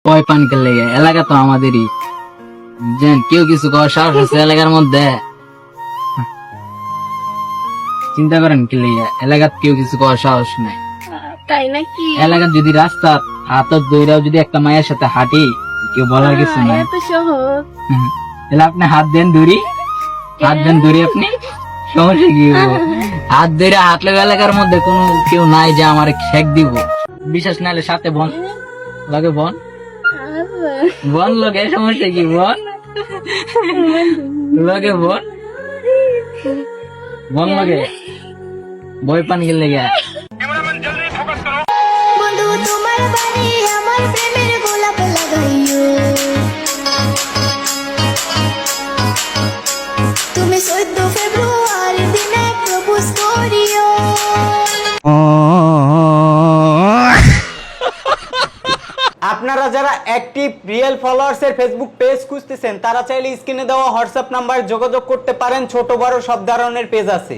ভয় পান কে লেগে? এলাকা তো আমাদেরই, বুঝছেন? কেউ কিছু করার সাহস আছে এলাকার মধ্যে? চিন্তা করেন কি লেগে? এলাকার কেউ কিছু করার সাহস নাই। তাই নাকি? এলাকার যদি রাস্তা হাতত দৌড়াও যদি একটা মায়ের সাথে হাঁটি, কেউ বলার কিছু নাই। এত সহজ। তাহলে আপনি হাত দেন দূরি, হাত দেন দূরি, আপনি সমস্যা কি হবো? হাত ধরে হাঁটলে এলাকার মধ্যে কোনো কেউ নাই যে আমার শেক দিব। বিশ্বাস নাহলে সাথে বন লগে বন বন লগে, সমস্যা কি? বন লগে বন বন লগে, ভয় পান গেলে গে। বন্ধু তোমার বাড়ি আমার প্রেমের গোলাপ লাগাইও, তুমি 14 ফেব্রুয়ারি দিনে প্রপোজ করিও। আপনারা যারা অ্যাক্টিভ রিয়েল ফলোয়ার্স এর ফেসবুক পেজ খুঁজতেছেন তারা চাইলে স্ক্রিনে দেওয়া হোয়াটসঅ্যাপ নাম্বার যোগাযোগ করতে পারেন। ছোট বড় সব ধরনের পেজ আছে।